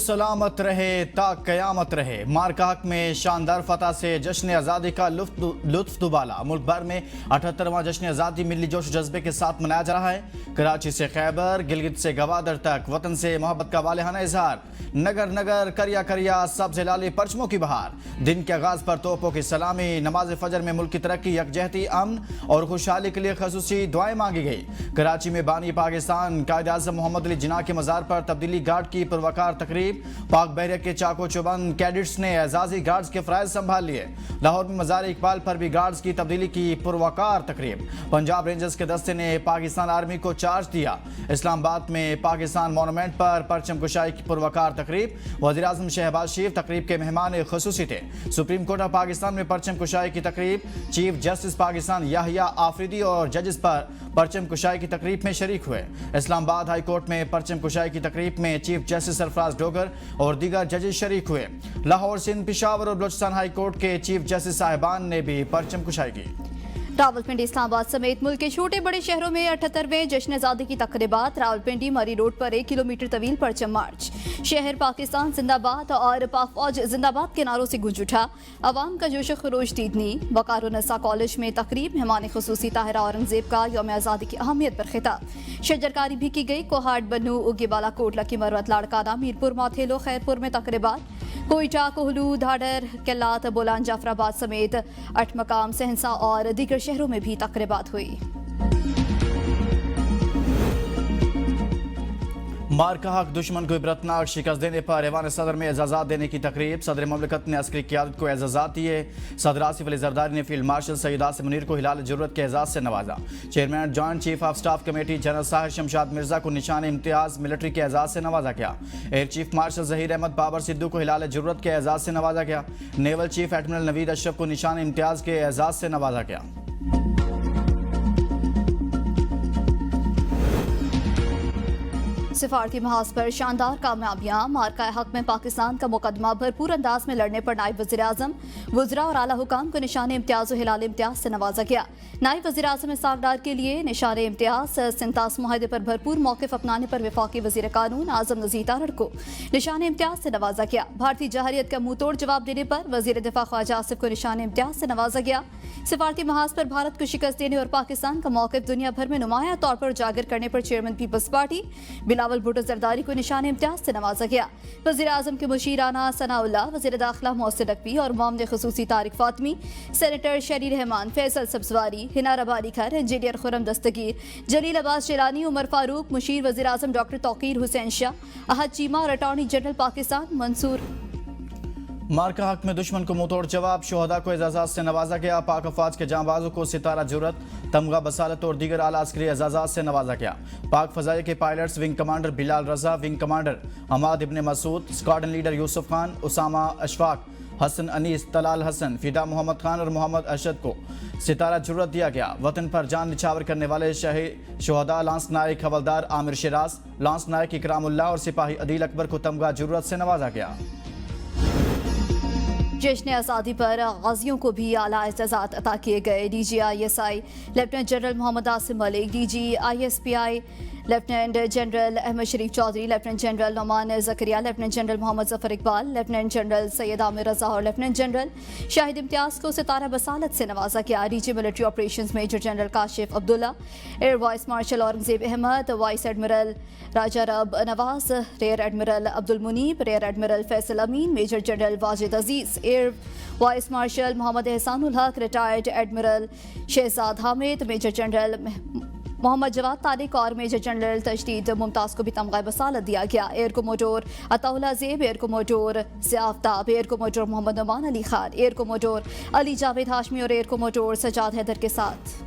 सलामत रहे ता कयामत रहे। मार्का हक में शानदार फतह से जश्न आज़ादी का लुत्फ दुबाला। मुल्क भर में 78वां जश्न आज़ादी मिली जोश जज्बे के साथ मनाया जा रहा है। कराची से खैबर, गिलगित से गवादर तक वतन से मोहब्बत का वालेहाना इजहार। नगर नगर करिया करिया सब्ज़ लाली परचमों की बहार। दिन के आगाज पर तोपों की सलामी। नमाज फजर में मुल्क की तरक्की, यकजहती, अमन और खुशहाली के लिए खसूसी दुआएं मांगी गई। कराची में बानी पाकिस्तान कायद आज़म मोहम्मद अली जिन्ना के मज़ार पर तब्दीली गार्ड की पुरवकार तकरीब। पाक बहरिया के चाको चौबंद कैडेट्स ने एजाजी गार्ड्स के फ़राइज़ संभाल लिए। लाहौर में मज़ार इकबाल पर भी गार्ड्स की तब्दीली की पुरवकार तकरीब। पंजाब रेंजर्स के दस्ते ने पाकिस्तान आर्मी को चार्ज दिया। इस्लामाबाद में पाकिस्तान मोनूमेंट पर परचम कुशाई की पुरवकार तकरीब। वज़ीर आज़म शहबाज शरीफ तकरीब के मेहमान खुसूसी थे। सुप्रीम कोर्ट ऑफ पाकिस्तान में परचम कुशाई की तकरीब। चीफ जस्टिस पाकिस्तान याहिया आफरीदी और जजेस पर परचम कुशाई की तकरीब में शरीक हुए। इस्लामाबाद हाई कोर्ट में परचम कुशाई की तकरीब में चीफ जस्टिस सरफराज डोगर और दीगर जजेस शरीक हुए। लाहौर, सिंध, पेशावर और बलूचिस्तान हाई कोर्ट के चीफ जस्टिस साहिबान ने भी परचम कुशाई की। रावलपिंडी, इस्लामाबाद समेत मुल्क के छोटे बड़े शहरों में 78वें जश्न आज़ादी की तकरीबात। रावलपिंडी मरी रोड पर 1 किलोमीटर तवील परचम मार्च। शहर पाकिस्तान जिंदाबाद और पाक फौज जिंदाबाद के नारों से गूंज उठा। अवाम का जोश खरोश दीदनी। वकारुन्नसा कॉलेज में तकरीब। मेहमान खुसूसी ताहिरा औरंगजेब का यौम आज़ादी की अहमियत पर खिताब। शजरकारी भी की गई। कोहाट, बन्नू, उगे, बालाकोट, लकी मरवत, लाड़काना, मीरपुर, माथेलो, खैरपुर में तकरीबात। कोयटा, कोहलू, धाडर, केलात, बोलान, जाफराबाद समेत 8 मकाम, सहंसा और दीगर शहरों में भी तकरीबात हुई। मार्का हक दुश्मन को इबरतनाक शिकस्त देने पर ऐवान सदर में एजाज़ात देने की तकरीब। सदर ममलिकत ने अस्करी क़यादत को एजाज़ात दिए। सदर आसिफ अली जरदारी ने फील्ड मार्शल सैयद आसिम मुनीर को हिलाल ज़रूरत के एजाज़ से नवाजा। Chairman joint chief of staff committee general Sahir Shamshad Mirza को निशान इम्तियाज़ मिलिट्री के एजाज़ से नवाजा गया। Air chief marshal Zaheer Ahmed Babar Sidhu को हिलाल ज़रूरत के एजाज़ से नवाजा गया। Naval chief admiral Naveed Ashraf को निशान इम्तियाज़ के एजाज़ से नवाजा गया। सिफारती महाज पर शानदार कामयाबियां। मार्का हक में पाकिस्तान का मुकदमा भरपूर अंदाज में लड़ने पर नायब वज़ीर आज़म, वज़रा और आला हुकाम को निशान इम्तियाज़ और हिलाल इम्तियाज़ से नवाजा गया। नायब वज़ीर आज़म इस्हाक़ के लिए निशान इम्तियाज़। सिंतास मुआहदे पर भरपूर मौक़िफ़ अपनाने पर वफाकी वज़ीर कानून आज़म नज़ीर तारड़ को निशान इम्तियाज़ से नवाजा गया। भारतीय जहरियत का मुँह तोड़ जवाब देने पर वज़ीर दिफ़ा ख्वाजा आसिफ को निशान इम्तियाज़ से नवाजा गया। सिफारती महाज पर भारत को शिकस्त देने और पाकिस्तान का मौक़िफ़ दुनिया भर में नुमाया तौर पर उजागर करने पर chairman Peoples Party Bilawal Bhutto Zardari को निशान इम्तियाज़ से नवाजा गया। वज़ीर आज़म के मुशीराना सनाउल्लाह, वज़ीर दाखिला मोहसिन नकवी और मामले खुसूसी तारिक फातमी, सेनेटर शरी रहमान, फैसल सब्ज़वारी, हिना रबानी खर, इंजीनियर खुरम दस्तगीर, जलील अब्बास जिलानी, उमर फारूक, मुशीर वज़ीर आज़म डॉक्टर तौकीर हुसैन शाह, अहद चीमा और अटॉर्नी जनरल पाकिस्तान मंसूर। मार्का हक में दुश्मन को मुंहतोड़ जवाब। शोहदा को एजाज़ात से नवाजा गया। पाक अफवाज के जांबाजों को सितारा जुर्रत, तमगा बसालत और दीगर आला अस्करी एजाज़ात से नवाजा गया। पाक फ़ज़ाइया के पायलट्स विंग कमांडर बिलाल रजा, विंग कमांडर हमाद इब्न मसूद, स्क्वाड्रन लीडर यूसुफ खान, उसामा अशफाक, हसन अनीस, तलाल हसन, फिदा मोहम्मद खान और मोहम्मद अरशद को सितारा जुर्रत दिया गया। वतन पर जान निछावर करने वाले शोहदा लांस नायक हवलदार आमिर शिराज, लांस नायक इकरामुल्लाह और सिपाही अदील अकबर को तमगा जुर्रत से नवाजा गया। जश्न आज़ादी पर गाजियों को भी आला एजाज़ात अता किए गए। DGISI lieutenant general Mohammad Asim Malik, DGISPI lieutenant general Ahmed Sharif Chaudhry, lieutenant general Noman Zakaria, lieutenant general Mohammad Zafar Iqbal, lieutenant general Syed Aamir Raza और लेफ्टिनेंट जनरल शाहिद इम्तियाज़ को सितारा बसालत से नवाजा गया। DG military operations major general Kashif Abdullah, air vice marshal Aurangzeb Ahmed, vice admiral Raja Rab Nawaz, rear admiral Abdul Munib, rear admiral Faisal Amin, major general Wajid Aziz, air vice marshal Mohammad Ehsanul Haq, retired admiral Shahzad Hamid, major general Mohammad Jawad Tariq और major general तजदीद Mumtaz को भी तमगा बसालत दिया गया। Air commodore Ataullah Zeb, air commodore Ziaftab, air commodore Mohammad Noman Ali Khan, air commodore Ali Javed Hashmi और air commodore Sajjad Haider के साथ।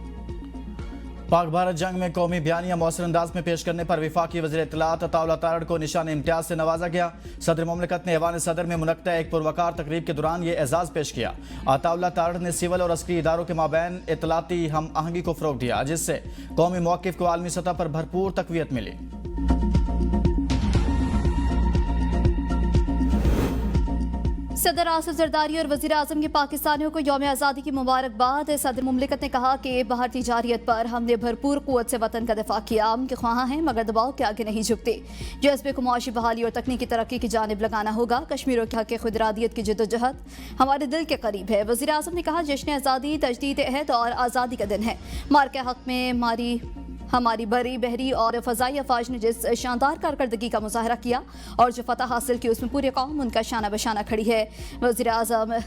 पाक भारत जंग में कौमी बयानिया मौसर अंदाज में पेश करने पर वफाकी वज़ीर इत्तलात अताउल्ला तारड़ को निशान इम्तियाज़ से नवाजा गया। सदर ममलिकत ने ऐवान सदर में मुनक्ता एक पुरवकार तकरीब के दौरान ये एजाज़ पेश किया। अताउल्ला तारड़ ने सिविल और अस्करी इदारों के माबैन इत्तलाती हम आहंगी को फ़रोग़ दिया, जिससे कौमी मौक़िफ़ को आलमी सतह पर भरपूर तक़वियत मिली। सदर आसिफ जरदारी और वजीर आजम के पाकिस्तानियों को यौम आज़ादी की मुबारकबाद। सदर मुमलिकत ने कहा कि भारतीय जारियत पर हमने भरपूर क़ुव्वत से वतन का दिफा किया। हम के ख्वाह हैं मगर दबाव के आगे नहीं झुकते। जज्बे को मुआशी बहाली और तकनीकी तरक्की की जानिब लगाना होगा। कश्मीरियों के हक़ खुदरादियत की जिद्दोजहद हमारे दिल के करीब है। वजीर आजम ने कहा जश्न आज़ादी तजदीद अहद और आज़ादी का दिन है। मार के हक़ में हमारी बरी बहरी और फ़ज़ाई अफवाज ने जिस शानदार कारकर्दगी का मुजाहरा किया और जो फतह हासिल की उसमें पूरी कौम उनका शाना बशाना खड़ी है। वज़ीर आज़म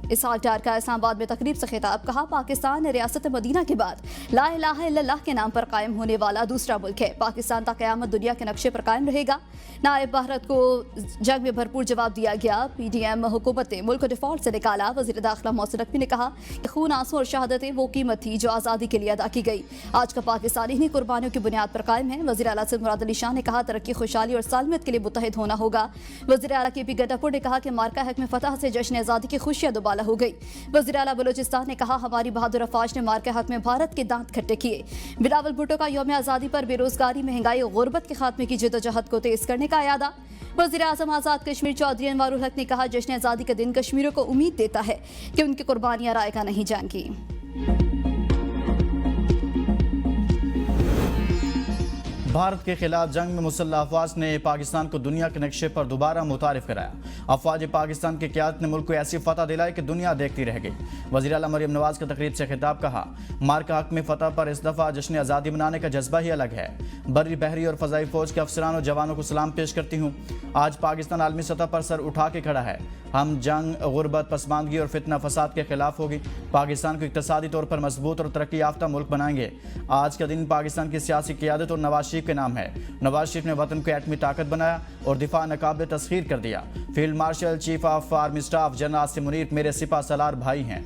इसहाक डार का इस्लामाबाद में तकरीब से खिताब। कहा पाकिस्तान रियासत मदीना के बाद ला इलाहा इल्लल्लाह के नाम पर कायम होने वाला दूसरा मुल्क है। पाकिस्तान ता क़यामत दुनिया के नक्शे पर कायम रहेगा। नायब भारत को जंग में भरपूर जवाब दिया गया। PDM हुकूमत ने मुल्क को डिफॉल्ट से निकाला। वज़ीर दाखिला मोहसिन नकवी ने कहा कि खून आंसू और शहादतें वो कीमत थी जो आज़ादी के लिए अदा की गई। आज का पाकिस्तान इन्हीं कुर्बानियों की बुनियाद पर कायम है। वज़ीर आला सैयद मुराद अली शाह ने कहा तरक्की, खुशहाली और सालमियत के लिए मुत्तहिद होना होगा। वज़ीर आला KP गड्डापुर ने कहा कि मार्का हक में फतह से जश्न आज़ादी की खुशियां दुबाला हो गई। वज़ीर आला बलूचिस्तान ने कहा हमारी बहादुर अफवाज ने मार्के हक में भारत के दांत खट्टे किए। बिलावल भुट्टो का यौम आज़ादी पर बेरोजगारी, महंगाई और गुर्बत के खात्मे की जिद्दोजहद को तेज करने का यादा। वज़ीर आज़म आज़ाद कश्मीर चौधरी अनवारुल हक ने कहा जश्न आज़ादी का दिन कश्मीरियों को उम्मीद देता है कि उनकी कुर्बानियां राय का नहीं जाएंगी। भारत के खिलाफ जंग में मुसल्लह अफवाज ने पाकिस्तान को दुनिया के नक्शे पर दोबारा मुतारिफ कराया। अफवाज पाकिस्तान की क़यादत ने मुल्क को ऐसी फतह दिलाई कि दुनिया देखती रह गई। वज़ीर आला मरियम नवाज का तकरीब से खिताब। कहा मार्का हक में फतह पर इस दफ़ा जश्न आज़ादी मनाने का जज्बा ही अलग है। बर्री बहरी और फ़ज़ाई फ़ौज के अफसरान और जवानों को सलाम पेश करती हूँ। आज पाकिस्तान आलमी सतह पर सर उठा के खड़ा है। हम जंग, गुर्बत, पसमानदगी और फितना फसाद के खिलाफ होगी। पाकिस्तान को इक़्तिसादी तौर पर मजबूत और तरक्की याफ्ता मुल्क बनाएंगे। आज का दिन पाकिस्तान की सियासी क़यादत और नवाज शरीफ के नाम है। नवाज शरीफ ने वतन को एटमी ताकत बनाया और दिफा नाकाबिल तस्खीर कर दिया। Field marshal, chief of army staff general Asim Munir मेरे सिपा सलार भाई हैं।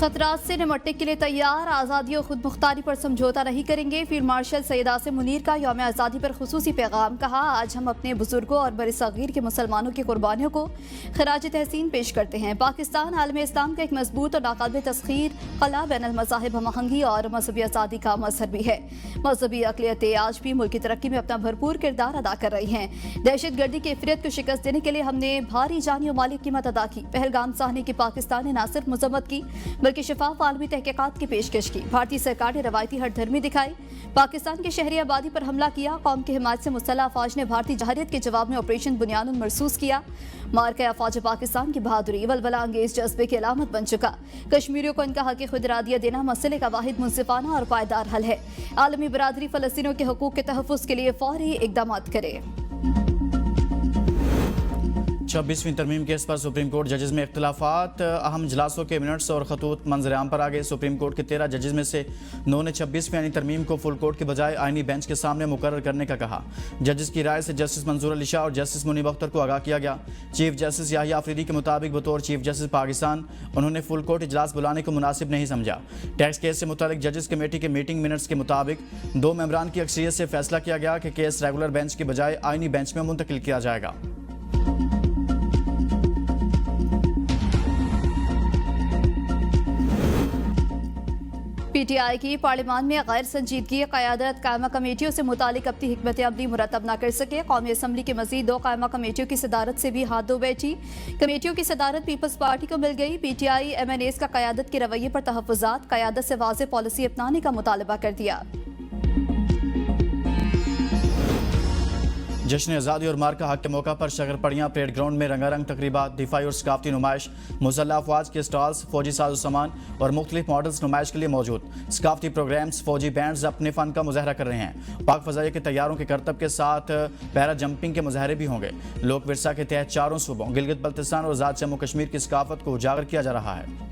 खतरात से निपटने के लिए तैयार। आज़ादी और खुद मुख्तारी पर समझौता नहीं करेंगे। फील्ड मार्शल सैयद आसिम मुनीर का यौम आज़ादी पर खुसूसी पैगाम। कहा आज हम अपने बुजुर्गों और बड़े सगीर के मुसलमानों की कुर्बानियों को खराज तहसीन पेश करते हैं। पाकिस्तान आलम इस्लाम का एक मजबूत और नाकाबिल तस्खीर कला, बैन अल मज़ाहिब हमआहंगी और मजहबी आज़ादी का मजहर भी है। मजहबी अक़लियतें आज भी मुल्क की तरक्की में अपना भरपूर किरदार अदा कर रही हैं। दहशत गर्दी की इफ़रियत को शिकस्त देने के लिए हमने भारी जानी और माली कीमत अदा की। पहलगाम साहने की पाकिस्तान ने न सिर्फ मजम्मत की बल्कि शफाफ आलमी तहकीकात की पेशकश की। भारतीय सरकार ने रवायती हठधर्मी दिखाई। पाकिस्तान की शहरी आबादी पर हमला किया। कौम की हिमायत से मुसल्लह अफवाज ने भारतीय जारियत के जवाब में ऑपरेशन बुनियानुन मरसूस किया। मार्का अफवाज पाकिस्तान की बहादुरी वलवला अंगेज जज्बे की अलामत बन चुका। कश्मीरियों को इनका हक़ खुदरादियत देना मसले का वाहिद मुंसिफाना और पायदार हल है। आलमी बरादरी फ़लस्तीनियों के हकूक़ के तहफ़्फ़ुज़ के लिए फौरी इक़दाम करे। 26वीं तरमीम केस पर सुप्रीम कोर्ट जजेस में इख्तलाफात। अहम इजलासों के मिनट्स और खतूत मंजर-ए-आम पर आ गए। सुप्रीम कोर्ट के 13 जजेस में से 9 ने 26वीं यानी तरमीम को फुल कोर्ट के बजाय आइनी बेंच के सामने मुकर्रर करने का कहा। जजेस की राय से जस्टिस मंजूर अली शाह और जस्टिस मुनीब अख्तर को आगाह किया गया। चीफ जस्टिस याहिया अफरीदी के मुताबिक बतौर चीफ जस्टिस पाकिस्तान उन्होंने फुल कोर्ट इजलास बुलाने को मुनासिब नहीं समझा। टैक्स केस से मुतालिक जजेस कमेटी के मीटिंग मिनट्स के मुताबिक 2 मेंबरान की अक्सरियत से फैसला किया गया कि केस रेगुलर बेंच के बजाय आइनी बेंच में मुंतकिल किया जाएगा। PTI की पार्लियामान में गैर संजीदगी क़यादत कायमा कमेटियों से मुतालिक अपनी हिकमत अमली मुरतब न कर सके। कौमी असम्बली की मजीद 2 कायमा कमेटियों की सदारत से भी हाथ धो बैठी। कमेटियों की सदारत पीपल्स पार्टी को मिल गई। PTI MNAs का क़यादत के रवैये पर तहफ़्फ़ुज़ात, क़यादत से वाज़ेह पॉलिसी अपनाने का मुतालबा कर दिया। जश्न आज़ादी और मार्का हक के मौका पर शकरपड़ियाँ परेड ग्राउंड में रंगारंग तकरीबात, दिफाई और सकाफती नुमाइश, मुसल्लह अफवाज के स्टॉल्स, फौजी साजो सामान और मुख्तलिफ मॉडल्स नुमाइश के लिए मौजूद। सकाफती प्रोग्राम्स, फौजी बैंड्स अपने फ़न का मुजाहरा कर रहे हैं। पाक फ़ज़ाइया के तैयारों के करतब के साथ पैरा जंपिंग के मुजाहरे भी होंगे। लोक विरसा के तहत चारों सूबों गिलगित बल्तिस्तान और आज़ाद जम्मू कश्मीर की सकाफत को उजागर किया जा रहा है।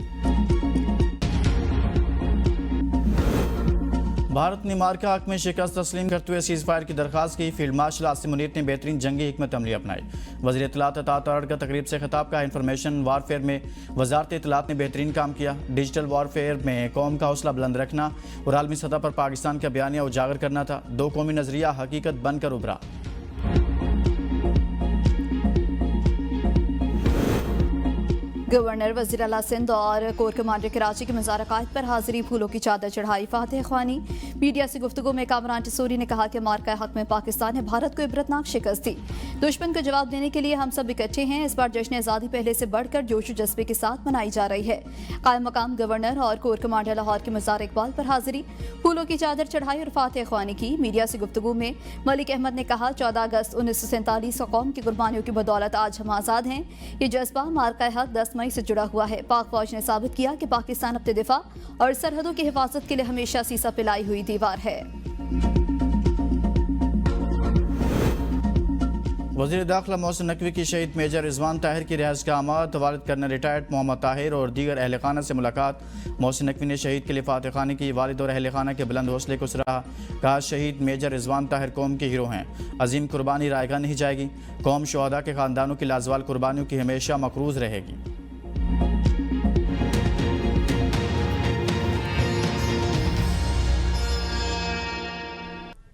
भारत ने मार्का हक में शिकस्त तस्लीम करते हुए सीज़ फायर की दरख्वास्त की। फील्ड मार्शल आसिम मुनीर ने बेहतरीन जंगी हिकमत अमली अपनाई। वज़ीर इत्तलात अतात अरड़ का तकरीब से खिताब। का इंफॉर्मेशन वारफेयर में वजारत इत्तलात ने बेहतरीन काम किया। डिजिटल वारफेयर में कौम का हौसला बुलंद रखना और आलमी सतह पर पाकिस्तान का बयानिया उजागर करना था। 2 कौमी नज़रिया हकीकत बनकर उभरा। गवर्नर वज़ीर आला सिंध और कोर कमांडर कराची के मज़ार अकायद पर हाजिरी, फूलों की चादर चढ़ाई, फातह ख्वानी। मीडिया से गुफ्तगू में कामरान टिसूरी ने कहा कि मार्का हक में पाकिस्तान ने भारत को इबरतनाक शिकस्त दी। दुश्मन को जवाब देने के लिए हम सब इकट्ठे हैं। इस बार जश्न आज़ादी पहले से बढ़कर जोश जज्बे के साथ मनाई जा रही है। कायम मकाम गवर्नर और कोर कमांडर लाहौर के मज़ार इकबाल पर हाजिरी, फूलों की चादर चढ़ाई और फातह ख्वानी की। मीडिया से गुफ्तगू में मलिक अहमद ने कहा, 14 अगस्त 1947 को कौम की कुर्बानियों की बदौलत आज हम आज़ाद हैं। ये जज्बा मार्का हक 10 मई से जुड़ा हुआ है। पाक फौज ने साबित किया कि पाकिस्तान अपने दिफा और सरहदों की हिफाजत के लिए हमेशा सीसा पिलाई हुई दीवार है। वज़ीर दाखिला मोहसिन नकवी की शहीद मेजर रिजवान ताहिर की रिहाइश का आमाद, वालिद कर्नल रिटायर्ड मोहम्मद ताहिर और दीगर अहल खाना से मुलाकात। मोहसिन नकवी ने शहीद के लिए फातह खानी की, वालिद और अहल खाना के बुलंद हौसले को सराहा। कहा, शहीद मेजर रिजवान ताहिर कौम के हीरो हैं, अजीम कुर्बानी रायगा नहीं जाएगी। कौम शोहदा के ख़ानदानों की लाजवाल कुर्बानियों की हमेशा मकरूज़ रहेगी।